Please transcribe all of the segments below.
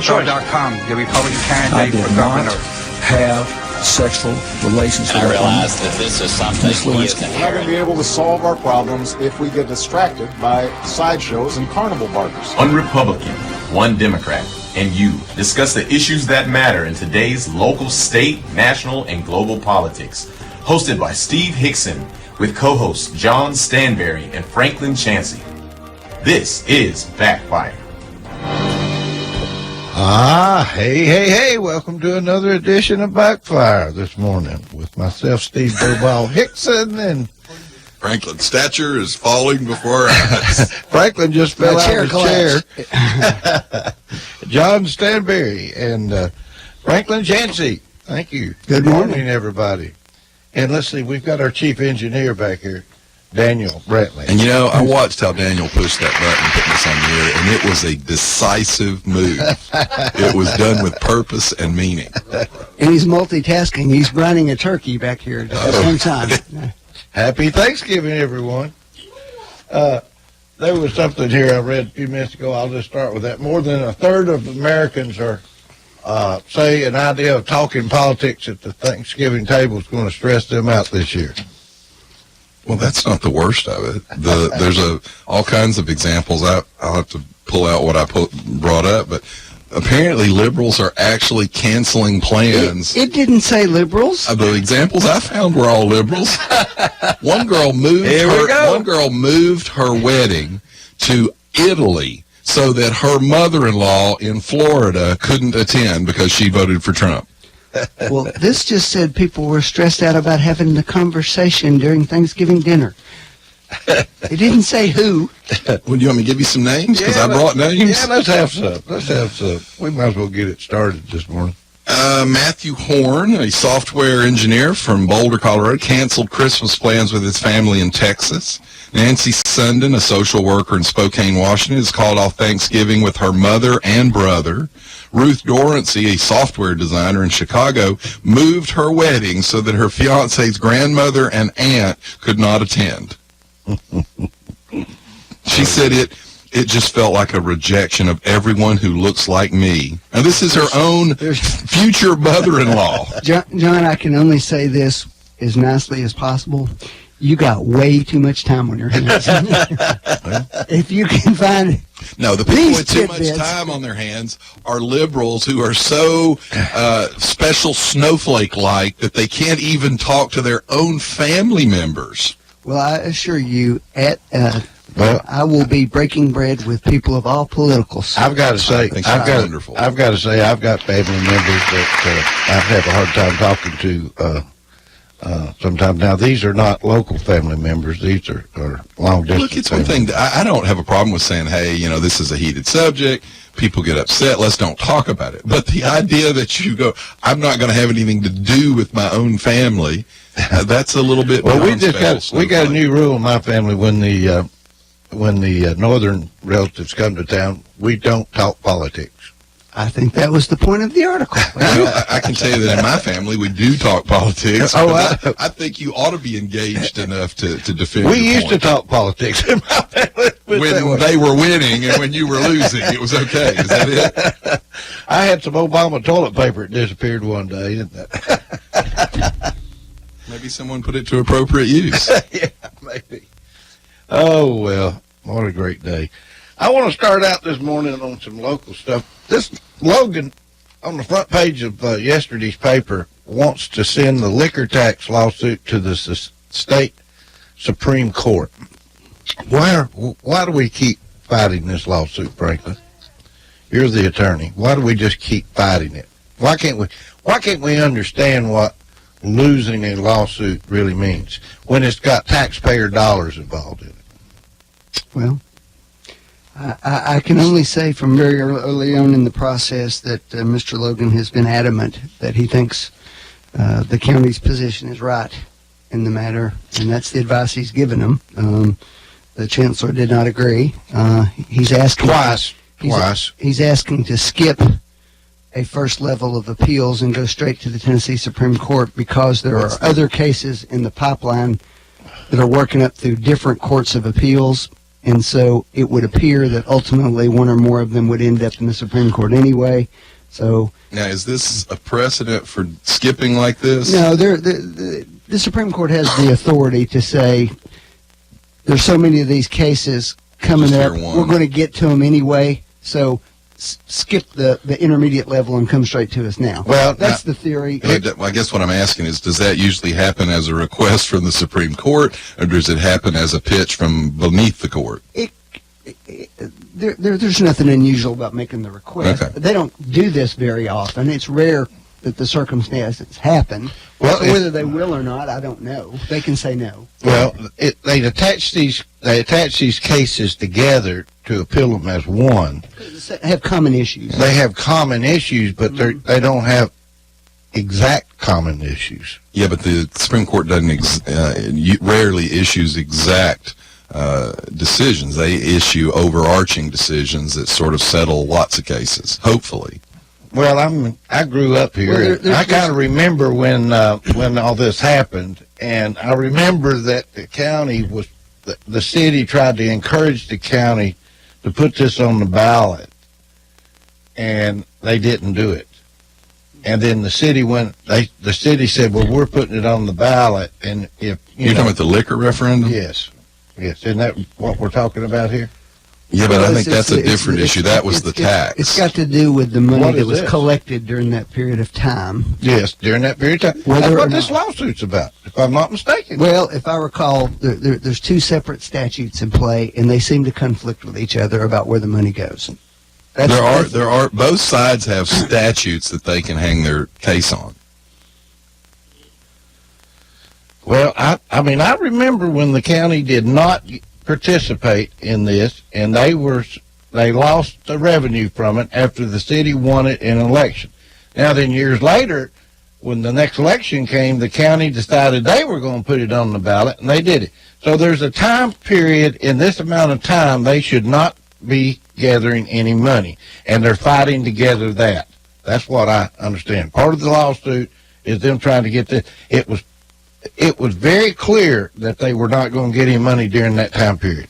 Show.com, the Republican candidate for governor. Have sexual relations with I realize that this is something he isn't We're not going to be able to solve our problems if we get distracted by sideshows and carnival barkers. One Republican, one Democrat, and you discuss the issues that matter in today's local, state, national, and global politics. Hosted by Steve Hickson with co-hosts John Stanberry and Franklin Chansey. This is Backfire. Hey, welcome to another edition of Backfire this morning with myself, Steve Bobal Hickson, and Franklin's stature is falling before our eyes. Franklin just fell out of his chair. John Stanberry and Franklin Chansey. Thank you. Good morning, everybody. And let's see, we've got our chief engineer back here, Daniel Brantley. And I watched how Daniel pushed that button and put this on the air, and it was a decisive move. It was done with purpose and meaning. And he's multitasking. He's running a turkey back here at the same time. Happy Thanksgiving, everyone. There was something here I read a few minutes ago. I'll just start with that. More than a third of Americans are say an idea of talking politics at the Thanksgiving table is going to stress them out this year. Well, that's not the worst of it. There's all kinds of examples. I'll have to pull out what I brought up, but apparently liberals are actually canceling plans. It didn't say liberals. The examples I found were all liberals. One girl moved her wedding to Italy so that her mother-in-law in Florida couldn't attend because she voted for Trump. Well, this just said people were stressed out about having the conversation during Thanksgiving dinner. It didn't say who. Well, do you want me to give you some names? Because I brought names. Yeah, let's have some. We might as well get it started this morning. Matthew Horn, a software engineer from Boulder, Colorado, canceled Christmas plans with his family in Texas. Nancy Sundin, a social worker in Spokane, Washington, has called off Thanksgiving with her mother and brother. Ruth Dorancy, a software designer in Chicago, moved her wedding so that her fiance's grandmother and aunt could not attend. She said it just felt like a rejection of everyone who looks like me. Now, this is her own future mother-in-law. John, I can only say this as nicely as possible. You got way too much time on your hands. If you can find... No, the people with too much time on their hands are liberals who are so special snowflake-like that they can't even talk to their own family members. Well, I assure you, I will be breaking bread with people of all politicals. I've got to say, I've got family members that I have a hard time talking to sometimes. Now, these are not local family members. These are long distance. Look, it's one thing. I don't have a problem with saying, hey, this is a heated subject. People get upset. Let's don't talk about it. But the idea that you go, I'm not going to have anything to do with my own family, that's a little bit. Well, we got a new rule in my family when the northern relatives come to town, we don't talk politics. I think that was the point of the article. Well, I can tell you that in my family, we do talk politics. I think you ought to be engaged enough to defend your point. We used to talk politics in my family. When they were winning and when you were losing, it was okay. Is that it? I had some Obama toilet paper that disappeared one day, didn't it? Maybe someone put it to appropriate use. Yeah, maybe. Oh, well, what a great day. I want to start out this morning on some local stuff. This Logan, on the front page of yesterday's paper, wants to send the liquor tax lawsuit to the state Supreme Court. Why do we keep fighting this lawsuit, Franklin? You're the attorney. Why do we just keep fighting it? Why can't we understand what losing a lawsuit really means when it's got taxpayer dollars involved in it? Well, I can only say from very early on in the process that Mr. Logan has been adamant that he thinks the county's position is right in the matter, and that's the advice he's given them. The chancellor did not agree. He's asking twice. He's asking to skip a first level of appeals and go straight to the Tennessee Supreme Court because there are other cases in the pipeline that are working up through different courts of appeals. And so it would appear that ultimately one or more of them would end up in the Supreme Court anyway. So Now, is this a precedent for skipping like this? no, the Supreme Court has the authority to say there's so many of these cases coming Just up, hear one. we're going to get to them anyway. So skip the intermediate level and come straight to us now. Well, that's the theory. I guess what I'm asking is, does that usually happen as a request from the Supreme Court, or does it happen as a pitch from beneath the court? There's nothing unusual about making the request. Okay. They don't do this very often. It's rare that the circumstances happen. Well, So whether they will or not, I don't know. They can say no. Well, they attach these cases together to appeal them as one. They have common issues. They have common issues, but they don't have exact common issues. Yeah, but the Supreme Court doesn't rarely issues exact decisions. They issue overarching decisions that sort of settle lots of cases, hopefully. Well, I grew up here. Well, I kind of remember when all this happened, and I remember that the county was the city tried to encourage the county to put this on the ballot, and they didn't do it. And then the city the city said, "Well, we're putting it on the ballot," and if You're talking about the liquor referendum? yes, isn't that what we're talking about here? Yeah, but Well, I think that's a different issue. That was the tax. It's got to do with the money What that is was this? collected during that period of time. Yes, during that period of time. Whether That's or what this not. lawsuit's about, if I'm not mistaken. Well, if I recall, there's two separate statutes in play, and they seem to conflict with each other about where the money goes. There are both sides have statutes that they can hang their case on. Well, I mean, I remember when the county did not participate in this, and they lost the revenue from it after the city won it in an election. Now, then years later, when the next election came, the county decided they were going to put it on the ballot, and they did it. So there's a time period in this amount of time they should not be gathering any money, and they're fighting to gather that. That's what I understand. Part of the lawsuit is them trying to get this. It was very clear that they were not going to get any money during that time period.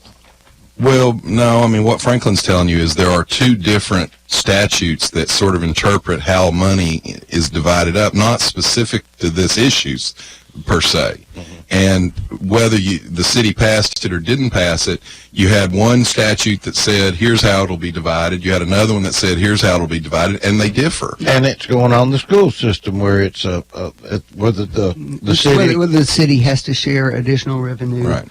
Well, no, I mean, what Franklin's telling you is there are two different statutes that sort of interpret how money is divided up, not specific to this issues per se. And whether the city passed it or didn't pass it, you had one statute that said, here's how it'll be divided. You had another one that said, here's how it'll be divided, and they differ. And it's going on the school system where it's whether the city Whether the city has to share additional revenue. Right.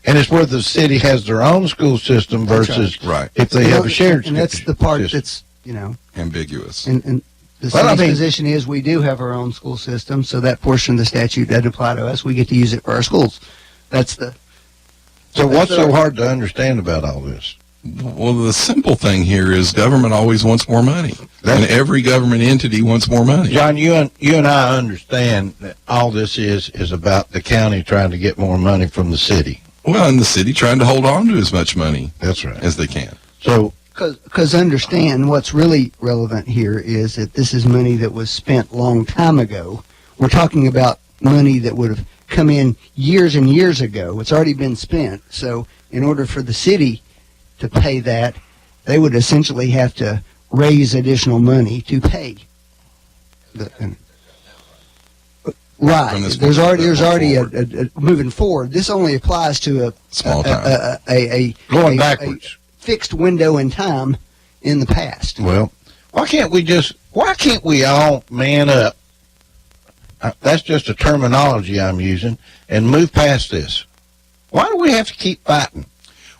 and it's whether the city has their own school system versus Right. if they have a shared And that's the school part system. that's, Ambiguous. and the Well, I city's mean- position is we do have our own school system, so that portion of the statute doesn't apply to us. We get to use it for our schools. That's the So what's so hard to understand about all this? Well, the simple thing here is government always wants more money. And every government entity wants more money. John, you and I understand that all this is about the county trying to get more money from the city. Well, and the city trying to hold on to as much money That's right. as they can. So Because understand what's really relevant here is that this is money that was spent long time ago. We're talking about money that would have come in years and years ago. It's already been spent. So in order for the city to pay that, they would essentially have to raise additional money to pay. Right. From this There's point already forward. a moving forward. This only applies to Small time. going a backwards. fixed window in time in the past. Well, why can't we all man up? That's just a terminology I'm using, and move past this. Why do we have to keep fighting?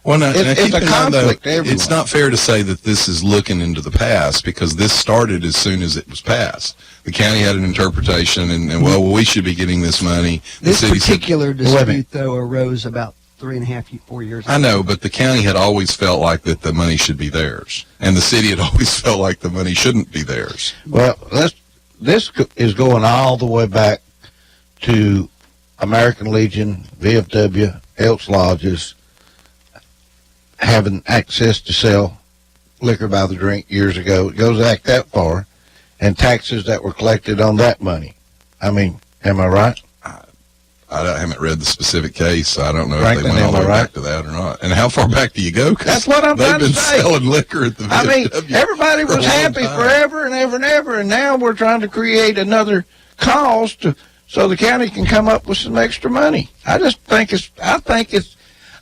Well, now, It's keep a in mind, though, conflict everywhere. it's not fair to say that this is looking into the past, because this started as soon as it was passed. The county had an interpretation, and well, we should be getting this money. The This city said, particular Wait a minute. dispute, though, arose about 3.5, 4 years ago. I know, but the county had always felt like that the money should be theirs, and the city had always felt like the money shouldn't be theirs. Well, this is going all the way back to American Legion, VFW, Elks Lodges, having access to sell liquor by the drink years ago. It goes back that far, and taxes that were collected on that money. I mean, am I right? I haven't read the specific case, so I don't know Franklin, if they went all the way am I right? back to that or not. And how far back do you go? 'Cause That's what I'm they've trying to been say. selling liquor at the I mean, VFW everybody for a was long happy time. forever and ever and ever, and now we're trying to create another cause so the county can come up with some extra money.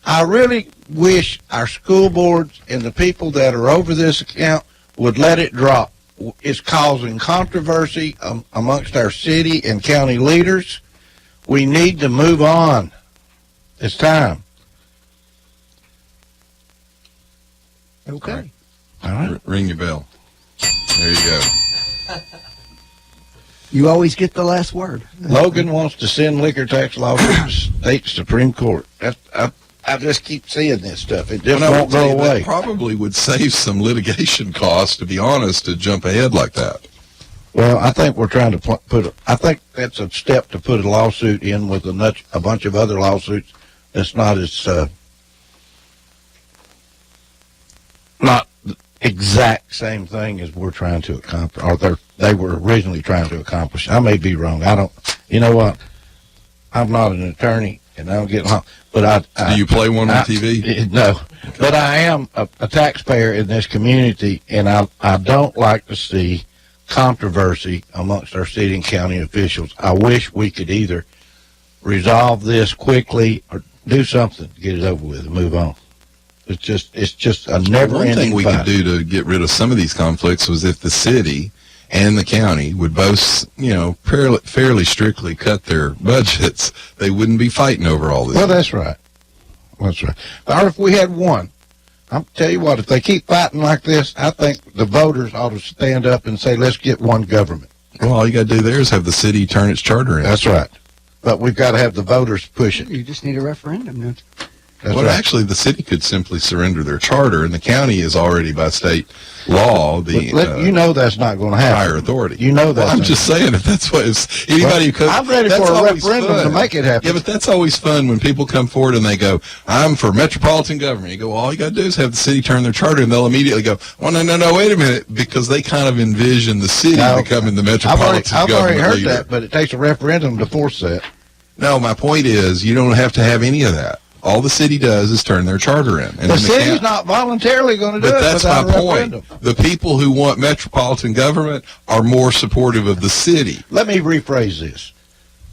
I really wish our school boards and the people that are over this account would let it drop. It's causing controversy amongst our city and county leaders. We need to move on. It's time. Okay. All right. Ring your bell. There you go. You always get the last word. Logan wants to send liquor tax law to the state Supreme Court. I just keep seeing this stuff. It just Well, I won't will tell go you, that away. probably would save some litigation costs, to be honest, to jump ahead like that. Well, I think we're trying to I think that's a step to put a lawsuit in with a bunch of other lawsuits that's not as, not the exact same thing as we're trying to accomplish, or they were originally trying to accomplish. I may be wrong. You know what? I'm not an attorney, and I don't get along, but Do you play one on TV? No, but I am a taxpayer in this community, and I don't like to see controversy amongst our city and county officials. I wish we could either resolve this quickly or do something to get it over with and move on. It's just a never-ending One thing we fight. could do to get rid of some of these conflicts was if the city and the county would both, fairly strictly cut their budgets, they wouldn't be fighting over all this. Well, that's right. That's right. Or if we had one, I'll tell you what, if they keep fighting like this, I think the voters ought to stand up and say, let's get one government. Well, all you got to do there is have the city turn its charter in. That's right. But we've got to have the voters push it. You just need a referendum, don't you? That's Well, right. actually, the city could simply surrender their charter, and the county is already, by state law, the you know that's not going to happen. higher authority. You know that. Well, I'm just saying, if that's what if anybody who comes, I'm ready that's for a always referendum to fun. make it happen. Yeah, but that's always fun when people come forward and they go, "I'm for metropolitan government." You go, well, all you got to do is have the city turn their charter, and they'll immediately go, "Well, no, wait a minute," because they kind of envision the city No, becoming the I've metropolitan already government heard leader. that, but it takes a referendum to force that. No, my point is, you don't have to have any of that. All the city does is turn their charter in. And The then city's county- not voluntarily going to do But it that's my without a point. referendum. The people who want metropolitan government are more supportive of the city. Let me rephrase this.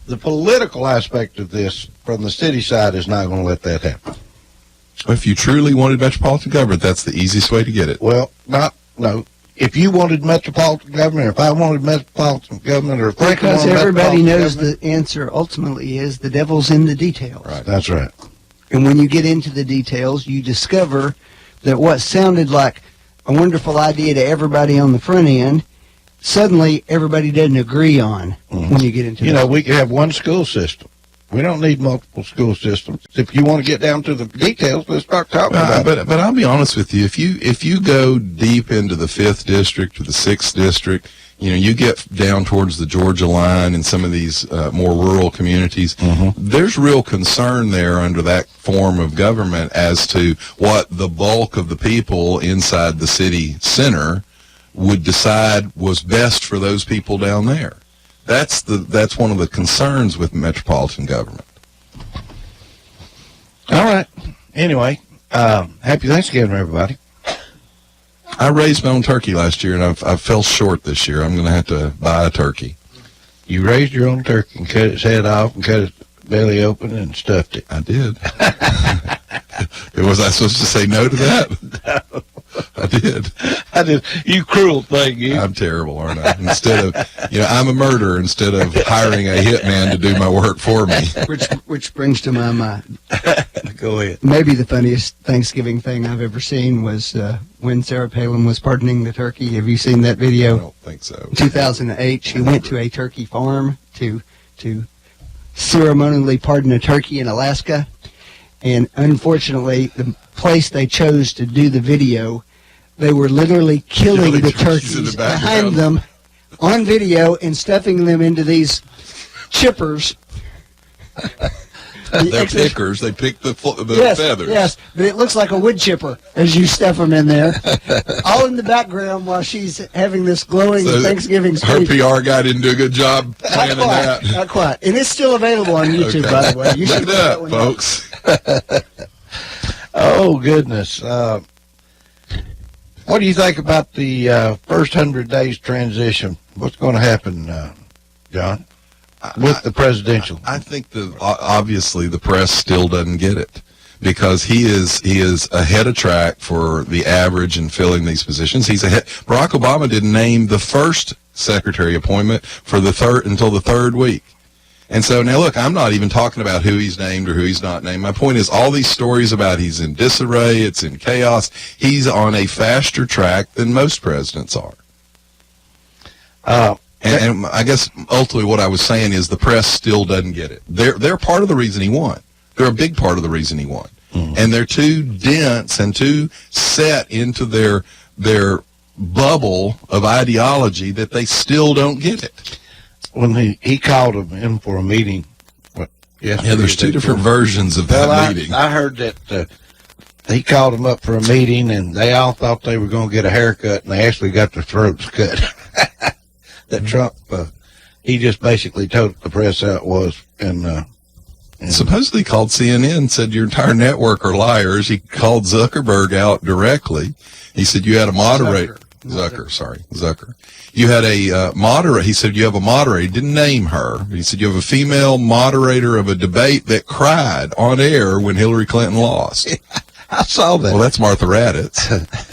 The political aspect of this from the city side is not going to let that happen. If you truly wanted metropolitan government, that's the easiest way to get it. Well, no. If you wanted metropolitan government, or if I wanted metropolitan government, or if Franklin Because wanted everybody metropolitan knows government- the answer ultimately is the devil's in the details. Right. That's right. And when you get into the details, you discover that what sounded like a wonderful idea to everybody on the front end, suddenly everybody doesn't agree on when you get into We could have one school system. We don't need multiple school systems. If you want to get down to the details, let's start talking about it. But I'll be honest with you. If you go deep into the 5th district or the 6th district, you get down towards the Georgia line and some of these more rural communities. There's real concern there under that form of government as to what the bulk of the people inside the city center would decide was best for those people down there. That's one of the concerns with metropolitan government. All right. Anyway, happy Thanksgiving, everybody. I raised my own turkey last year, and I fell short this year. I'm going to have to buy a turkey. You raised your own turkey and cut its head off and cut its belly open and stuffed it. I did. Was I supposed to say no to that? No. I did. You cruel thing, you. I'm terrible, aren't I? Instead of, I'm a murderer instead of hiring a hitman to do my work for me. which brings to my mind, Go ahead. maybe the funniest Thanksgiving thing I've ever seen was when Sarah Palin was pardoning the turkey. Have you seen that I video? don't think so. 2008, she went to a turkey farm to ceremonially pardon a turkey in Alaska. And unfortunately, the place they chose to do the video, they were literally killing the turkeys in the turkeys background. behind them on video and stuffing them into these chippers. They're pickers. They pick the Yes, feathers. yes, but it looks like a wood chipper as you stuff them in there, all in the background while she's having this glowing So Thanksgiving her speech. PR guy didn't do a good job planning that. Not quite. And it's still available on YouTube, by the way. You Look should it look that up, one folks. Oh, goodness. What do you think about the first 100 days transition? What's going to happen, John, with the presidential? I think obviously the press still doesn't get it because he is ahead of track for the average in filling these positions. He's ahead. Barack Obama didn't name the first secretary appointment for until the third week. And so now look, I'm not even talking about who he's named or who he's not named. My point is all these stories about he's in disarray, it's in chaos. He's on a faster track than most presidents are. And I guess ultimately what I was saying is the press still doesn't get it. They're part of the reason he won. They're a big part of the reason he won. Mm-hmm. And they're too dense and too set into their bubble of ideology that they still don't get it. When he called him in for a meeting. Yeah, there's two different versions of that meeting. I heard that he called him up for a meeting, and they all thought they were going to get a haircut, and they actually got their throats cut. That Trump, he just basically told the press how it was. And supposedly called CNN and said your entire network are liars. He called Zuckerberg out directly. He said you had a moderator. Zucker. You had a moderator. He said you have a moderator. He didn't name her. He said you have a female moderator of a debate that cried on air when Hillary Clinton lost. I saw that. Well, that's Martha Raddatz.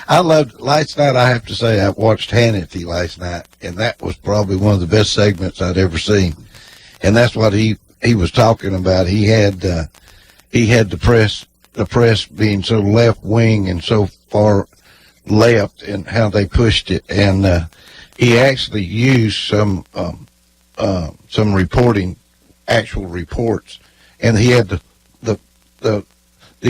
I loved last night. I have to say, I watched Hannity last night, and that was probably one of the best segments I'd ever seen. And that's what he was talking about. He had the press being so left wing and so far left, and how they pushed it. And he actually used some reporting, actual reports, and he had the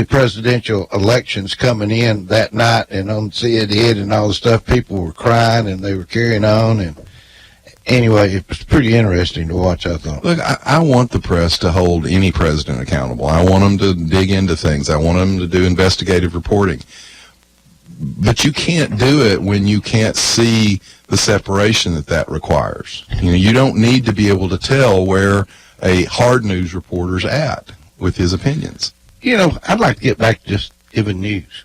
presidential elections coming in that night, and on CNN and all the stuff, people were crying and they were carrying on. And anyway, it was pretty interesting to watch, I thought. Look, I want the press to hold any president accountable. I want them to dig into things. I want them to do investigative reporting. But you can't do it when you can't see the separation that requires. You don't need to be able to tell where a hard news reporter's at with his opinions. I'd like to get back to just giving news.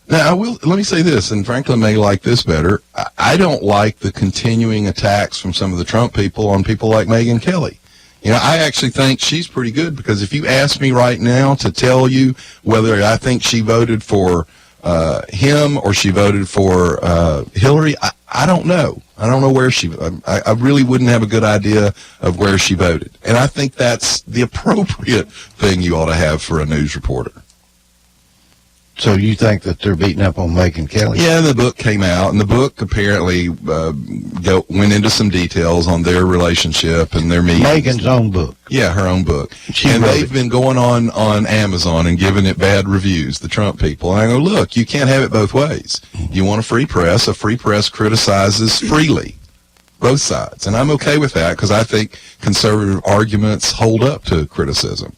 Now, let me say this, and Franklin may like this better. I don't like the continuing attacks from some of the Trump people on people like Megyn Kelly. I actually think she's pretty good, because if you ask me right now to tell you whether I think she voted for him or she voted for Hillary, I don't know. I don't know where I really wouldn't have a good idea of where she voted. And I think that's the appropriate thing you ought to have for a news reporter. So you think that they're beating up on Megyn Kelly? Yeah, the book came out, and the book apparently went into some details on their relationship and their meetings. Megyn's own book. Yeah, her own book. And they've been going on Amazon and giving it bad reviews, the Trump people. And I go, look, you can't have it both ways. You want a free press criticizes freely, both sides. And I'm okay with that, because I think conservative arguments hold up to criticism.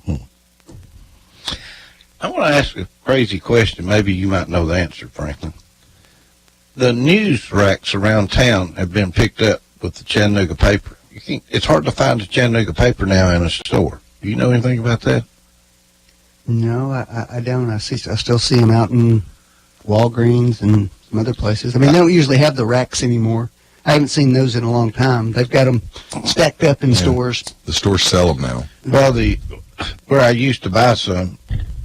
I want to ask a crazy question. Maybe you might know the answer, Franklin. The news racks around town have been picked up with the Chattanooga paper. It's hard to find a Chattanooga paper now in a store. Do you know anything about that? No, I don't. I still see them out in Walgreens and some other places. I mean, they don't usually have the racks anymore. I haven't seen those in a long time. They've got them stacked up in stores. The stores sell them now. Well, where I used to buy some,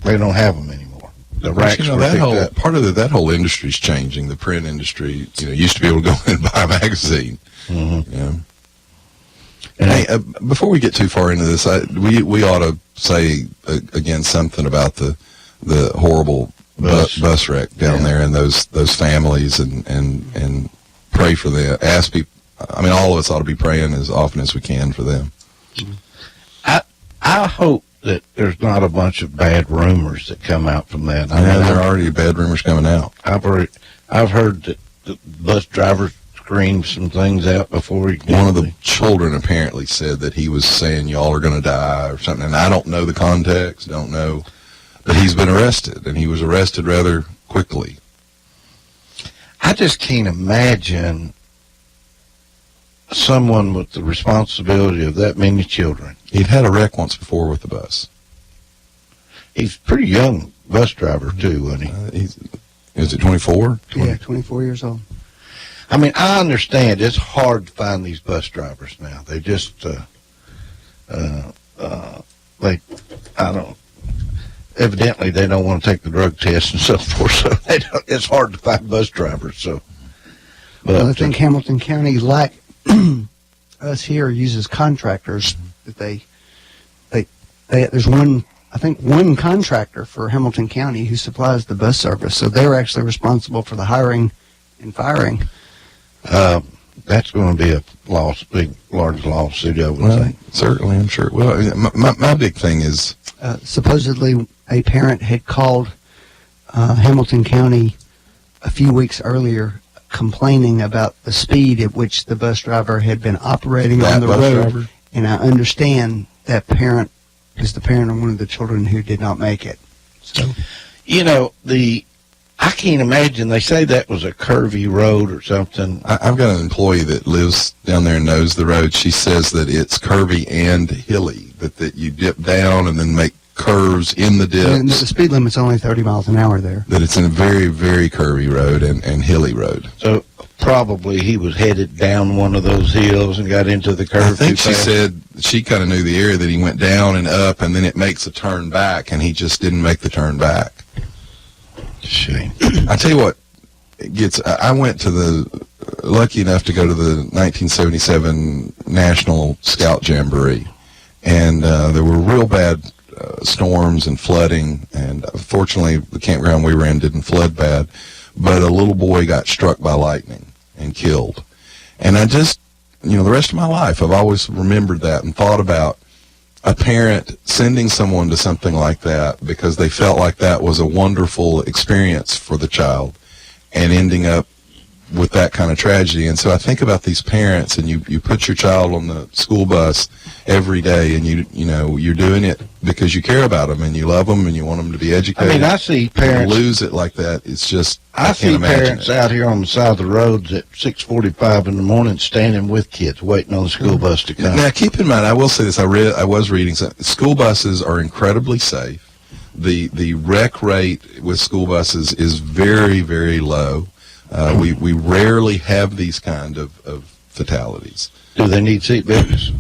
they don't have them anymore. The racks were picked up. Part of that whole industry's changing. The print industry, used to be able to go in and buy a magazine. Mm-hmm. Yeah. And hey, before we get too far into this, we ought to say again something about the horrible bus wreck down there and those families, and pray for them. Ask people. I mean, all of us ought to be praying as often as we can for them. I hope that there's not a bunch of bad rumors that come out from that. I know there are already bad rumors coming out. I've heard that the bus drivers scream some things out before he One of the children apparently said that he was saying y'all are going to die or something, and I don't know the context, don't know, but he's been arrested, and he was arrested rather quickly. I just can't imagine someone with the responsibility of that many children. He'd had a wreck once before with the bus. He's a pretty young bus driver, too, wasn't he? Is it 24? Yeah, 24 years old. I mean, I understand it's hard to find these bus drivers now. They just, evidently they don't want to take the drug test and so forth, so it's hard to find bus drivers, so. But, Well, I think Hamilton County, like us here, uses contractors that there's one contractor for Hamilton County who supplies the bus service, so they're actually responsible for the hiring and firing. that's going to be a large lawsuit, I would think. Certainly, I'm sure. Well, my big thing is... Supposedly, a parent had called Hamilton County a few weeks earlier complaining about the speed at which the bus driver had been operating on the road. Driver? And I understand that parent is the parent of one of the children who did not make it. So, You know, I can't imagine, they say that was a curvy road or something. I've got an employee that lives down there and knows the road. She says that it's curvy and hilly, that you dip down and then make curves in the and the dips. speed limit's only 30 miles an hour there. That it's in a very, very curvy road and hilly road. So probably he was headed down one of those hills and got into the curve. I think too she fast. said she kind of knew the area that he went down and up, and then it makes a turn back, and he just didn't make the turn back. Shame. I tell you what, I went to lucky enough to go to the 1977 National Scout Jamboree, and there were real bad storms and flooding, and fortunately the campground we were in didn't flood bad, but a little boy got struck by lightning and killed. And I just, the rest of my life I've always remembered that and thought about a parent sending someone to something like that because they felt like that was a wonderful experience for the child, and ending up with that kind of tragedy. And so I think about these parents, and you put your child on the school bus every day, and you're doing it because you care about them and you love them and you want them to be educated. I mean, I see And parents. to lose it like that, it's just I can't see imagine parents it. out here on the side of the roads at 6:45 in the morning standing with kids waiting on the school bus to come. Now, keep in mind, I will say this. I was reading something. School buses are incredibly safe. The wreck rate with school buses is very, very low. We rarely have these kind of fatalities. Do they need seat belts?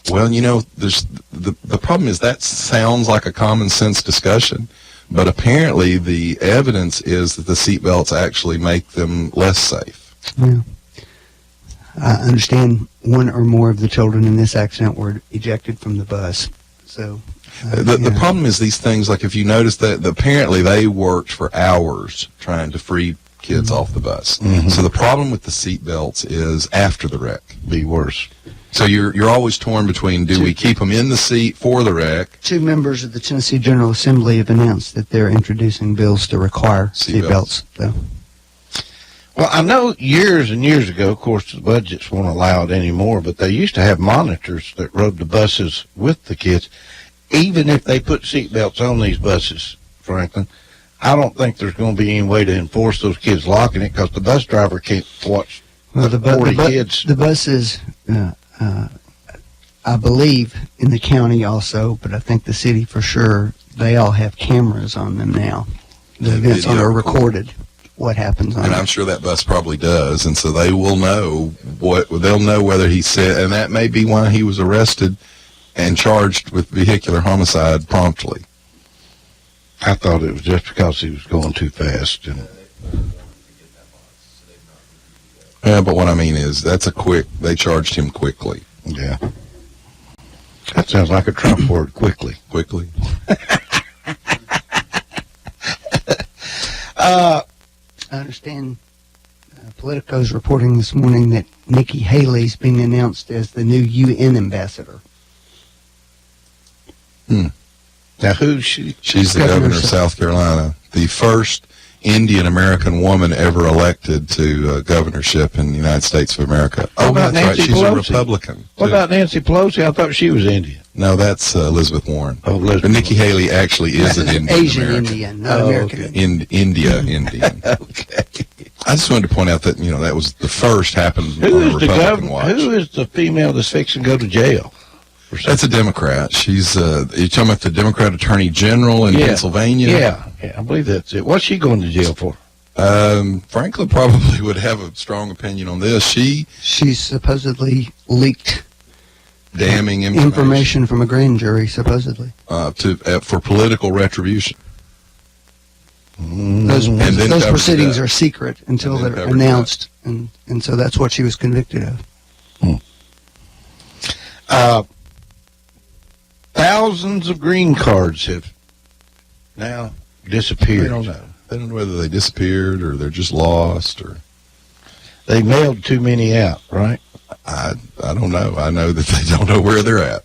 Well, there's the problem is that sounds like a common sense discussion, but apparently the evidence is that the seatbelts actually make them less safe. Yeah. I understand one or more of the children in this accident were ejected from the bus. So The problem is these things, like if you notice that apparently they worked for hours trying to free kids off the bus. Mm-hmm. So the problem with the seat belts is after the wreck. Be worse. So you're always torn between, do we keep them in the seat for the wreck? 2 members of the Tennessee General Assembly have announced that they're introducing bills to require seat belts. So. Well, I know years and years ago, of course, the budgets won't allow it anymore, but they used to have monitors that rode the buses with the kids. Even if they put seatbelts on these buses, Franklin, I don't think there's going to be any way to enforce those kids locking it because the bus driver can't watch 40 kids. The buses, I believe, in the county also, but I think the city for sure, they all have cameras on them now. The events are recorded. What happens on And it. I'm sure that bus probably does, and so they will know they'll know whether he said, and that may be why he was arrested and charged with vehicular homicide promptly. I thought it was just because he was going too fast. Yeah, but what I mean is they charged him quickly. Yeah. That sounds like a Trump word, quickly. Quickly. I understand Politico's reporting this morning that Nikki Haley's being announced as the new UN ambassador. Now, who's she? She's the governor of South Carolina, the first Indian American woman ever elected to governorship in the United States of America. Oh, about that's right. Nancy She's Pelosi? a Republican. What too. about Nancy Pelosi? I thought she was Indian. No, that's Elizabeth Warren. Oh, Elizabeth But Nikki Haley actually is an Indian Asian American. Indian, not Oh, American. okay. Indian. India Indian. Okay. I just wanted to point out that that was the first happened Who on is the the Republican watch. Who is the female that's fixing to go to jail? That's a Democrat. She's you're talking about the Democrat Attorney General in Pennsylvania. Yeah, I believe that's it. What's she going to jail for? Franklin probably would have a strong opinion on this. She supposedly leaked Damning information from a grand jury, supposedly. for political retribution. Those And then those covered proceedings that. are secret until And then they're covered that. announced, and so that's what she was convicted of. Thousands of green cards have now disappeared. They don't know. They don't know whether they disappeared or they're just lost or. They mailed too many out, right? I don't know. I know that they don't know where they're at.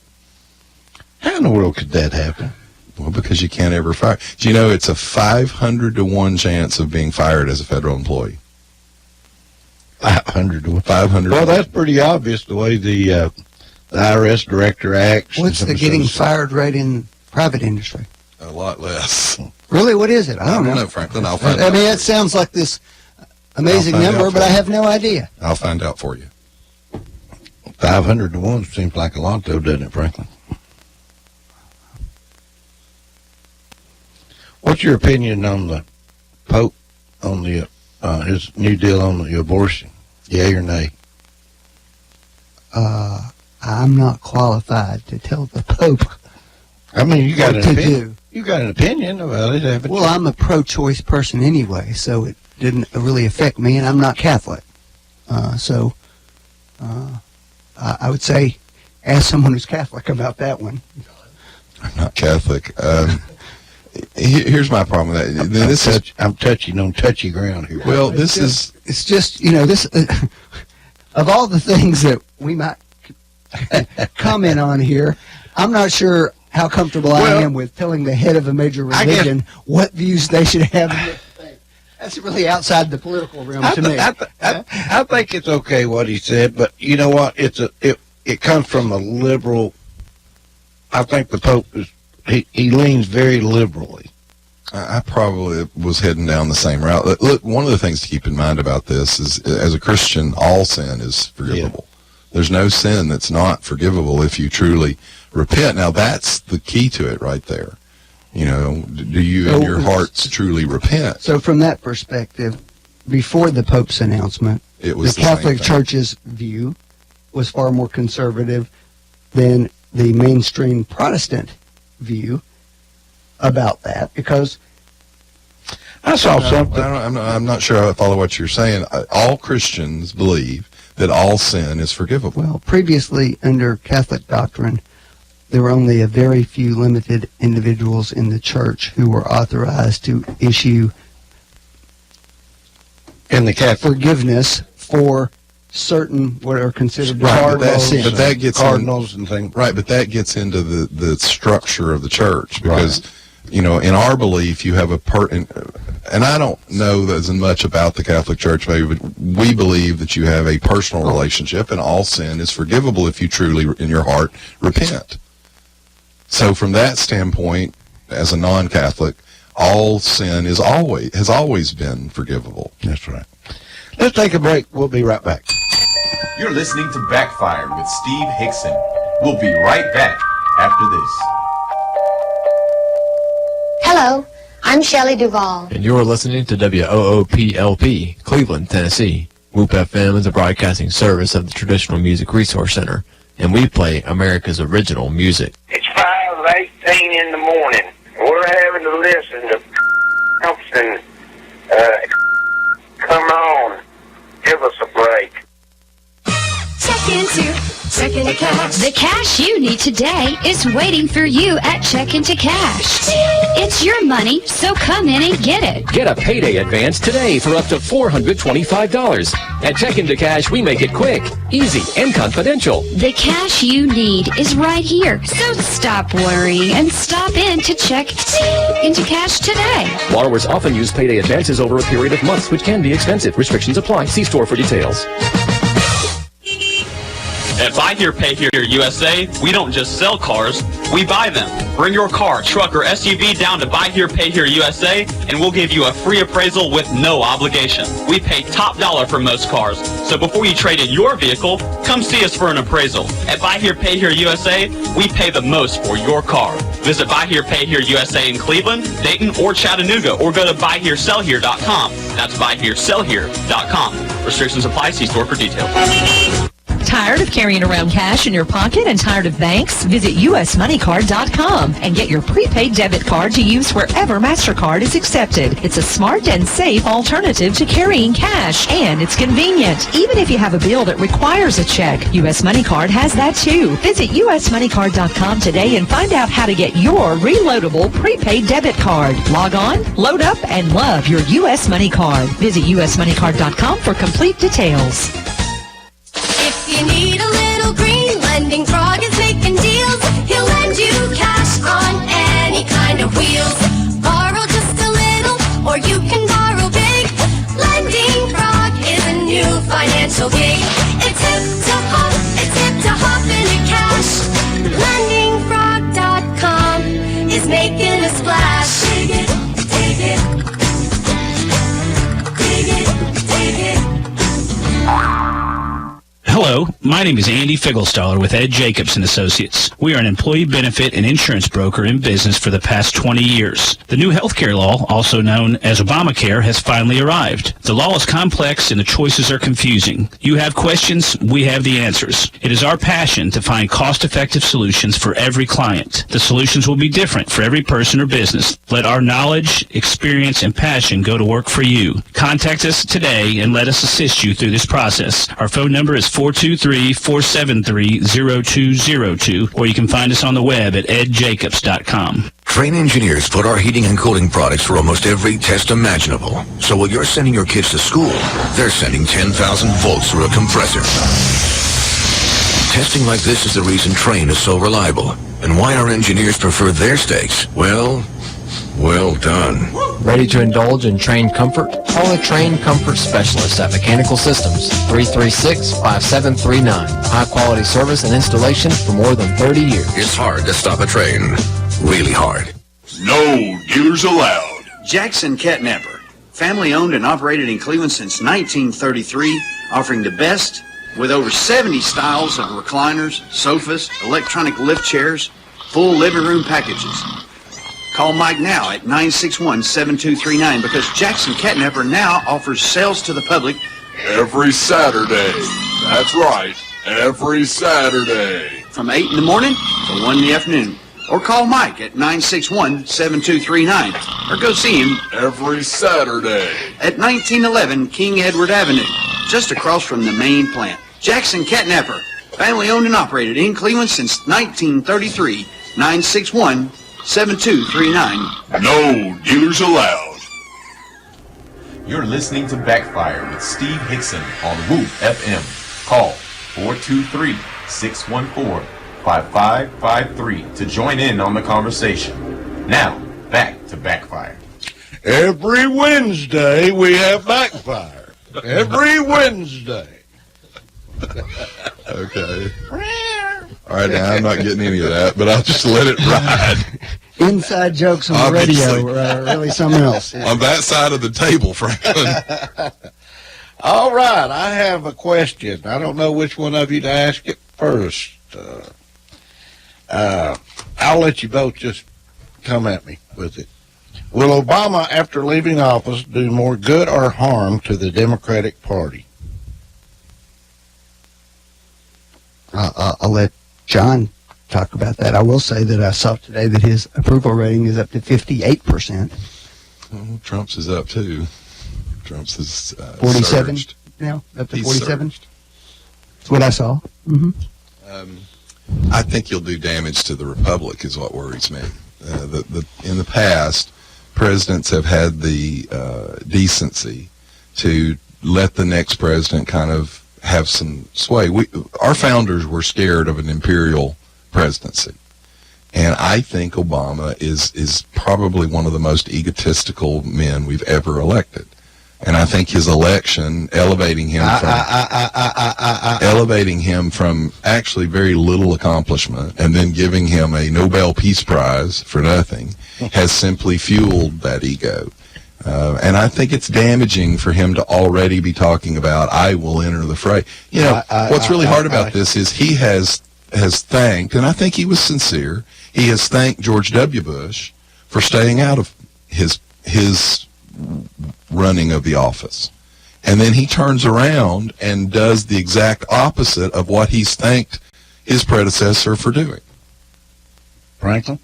How in the world could that happen? Well, because you can't ever fire. Do you know it's a 500 to 1 chance of being fired as a federal employee? 500 to 1. 500. Well, that's pretty obvious the way the IRS director acts. What's the getting fired rate in private industry? a lot less. Really, what is it? I don't know. Franklin. I'll find out. I mean, it sounds like this amazing I'll find number, out but for I you. have no idea. I'll find out for you. 500 to 1 seems like a lot, though, doesn't it, Franklin? What's your opinion on the Pope, on the his new deal on the abortion? Yay or nay? I'm not qualified to tell the Pope I mean, you got what an to opinion. do. You got an opinion about it, haven't Well, you? I'm a pro-choice person anyway, so it didn't really affect me, and I'm not Catholic. I would say ask someone who's Catholic about that one. I'm not Catholic. Here's my problem with that. This is I'm touching on touchy ground here. well. This is It's just, this, of all the things that we might comment on here, I'm not sure how comfortable I Well, am with telling the head of a major I guess- religion what views they should have in this thing. That's really outside the political realm to me. I think it's okay what he said, but you know what? It comes from a liberal. I think the Pope he leans very liberally. I probably was heading down the same route. Look, one of the things to keep in mind about this is, as a Christian, all sin is forgivable. There's no sin that's not forgivable if you truly repent. Now, that's the key to it right there. Do you in your hearts truly repent? So from that perspective, before the Pope's announcement, It was the the same Catholic thing. Church's view was far more conservative than the mainstream Protestant view about that, because I saw something. I'm not sure I follow what you're saying. All Christians believe that all sin is forgivable. well, previously under Catholic doctrine, there were only a very few limited individuals in the church who were authorized to issue In the Catholic forgiveness for certain what are considered Right, but cardinal that's- sins. but that gets cardinals and things. Right, but that gets into the structure of the church because, in our belief, you have and I don't know as much about the Catholic Church, maybe, but we believe that you have a personal relationship and all sin is forgivable if you truly, in your heart, repent. So from that standpoint, as a non-Catholic, all sin has always been forgivable. That's right. Let's take a break. We'll be right back. You're listening to Backfire with Steve Hickson. We'll be right back after this. Hello, I'm Shelley Duvall. And you're listening to WOOPLP, Cleveland, Tennessee. WOOP FM is a broadcasting service of the Traditional Music Resource Center, and we play America's original music. It's 5:18 in the morning. We're having to listen to Thompson. Come on, give us a break. Check into Checking to Cash. The cash you need today is waiting for you at Check Into Cash. It's your money, so come in and get it. Get a payday advance today for up to $425. At Check Into Cash, we make it quick, easy, and confidential. The cash you need is right here, so stop worrying and stop in to Check Into Cash today. Borrowers often use payday advances over a period of months, which can be expensive. Restrictions apply. See store for details. At Buy Here, Pay Here USA, we don't just sell cars, we buy them. Bring your car, truck, or SUV down to Buy Here, Pay Here USA, and we'll give you a free appraisal with no obligation. We pay top dollar for most cars, so before you trade in your vehicle, come see us for an appraisal. At Buy Here, Pay Here USA, we pay the most for your car. Visit Buy Here, Pay Here USA in Cleveland, Dayton, or Chattanooga, or go to buyheresellhere.com. That's buyheresellhere.com. Restrictions apply. See store for details. Tired of carrying around cash in your pocket and tired of banks? Visit usmoneycard.com and get your prepaid debit card to use wherever MasterCard is accepted. It's a smart and safe alternative to carrying cash, and it's convenient. Even if you have a bill that requires a check, US Money Card has that too. Visit usmoneycard.com today and find out how to get your reloadable prepaid debit card. Log on, load up, and love your US Money Card. Visit usmoneycard.com for complete details. If you need a little green, Lending Frog is making deals. He'll lend you cash on any kind of wheels. Borrow just a little, or you can borrow big. Lending Frog is a new financial gig. It's hip to hop into cash. LendingFrog.com is making a splash. Dig it, dig it. Dig it, dig it. Hello, my name is Andy Figglestaller with Ed Jacobs & Associates. We are an employee benefit and insurance broker in business for the past 20 years. The new healthcare law, also known as Obamacare, has finally arrived. The law is complex and the choices are confusing. You have questions, we have the answers. It is our passion to find cost-effective solutions for every client. The solutions will be different for every person or business. Let our knowledge, experience, and passion go to work for you. Contact us today and let us assist you through this process. Our phone number is 423-473-0202, or you can find us on the web at edjacobs.com. Train engineers put our heating and cooling products through almost every test imaginable. So while you're sending your kids to school, they're sending 10,000 volts through a compressor. Testing like this is the reason Train is so reliable, and why our engineers prefer their steaks. Well done. Ready to indulge in Train comfort? Call a Train comfort specialist at Mechanical Systems, 336-5739. High-quality service and installation for more than 30 years. It's hard to stop a train. Really hard. No dealers allowed. Jackson Catnapper, family owned and operated in Cleveland since 1933, offering the best with over 70 styles of recliners, sofas, electronic lift chairs, full living room packages. Call Mike now at 961-7239 because Jackson Catnapper now offers sales to the public every Saturday. That's right, every Saturday. From 8 in the morning to 1 in the afternoon. Or call Mike at 961-7239 or go see him every Saturday at 1911 King Edward Avenue, just across from the main plant. Jackson Catnapper, family owned and operated in Cleveland since 1933, 961-7239. No dealers allowed. You're listening to Backfire with Steve Hickson on Whoop FM. Call 423-614-5553 to join in on the conversation. Now, back to Backfire. Every Wednesday we have Backfire. Every Wednesday. Okay. All right, now I'm not getting any of that, but I'll just let it ride. Inside jokes on the radio are really something else. On that side of the table, Franklin. All right, I have a question. I don't know which one of you to ask it first. I'll let you both just come at me with it. Will Obama, after leaving office, do more good or harm to the Democratic Party? I'll let John talk about that. I will say that I saw today that his approval rating is up to 58%. Well, Trump's is up too. Trump's is 47 surged. now, up to He's 47. surged. That's what I saw. Mm-hmm. I think you'll do damage to the republic is what worries me. In the past, presidents have had the decency to let the next president kind of have some sway. Our founders were scared of an imperial presidency. And I think Obama is probably one of the most egotistical men we've ever elected. And I think his election, elevating him from actually very little accomplishment and then giving him a Nobel Peace Prize for nothing, has simply fueled that ego. And I think it's damaging for him to already be talking about, I will enter the fray. You know, what's really hard about this is he has thanked, and I think he was sincere, he has thanked George W. Bush for staying out of his running of the office. And then he turns around and does the exact opposite of what he's thanked his predecessor for doing. Franklin?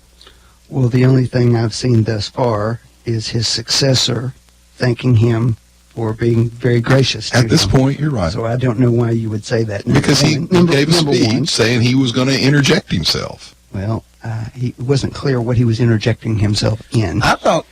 Well, the only thing I've seen thus far is his successor thanking him for being very gracious to At this him. point, you're right. So I don't know why you would say that. Because he gave a speech saying he was going to interject himself. Well, he wasn't clear what he was interjecting himself in. I thought...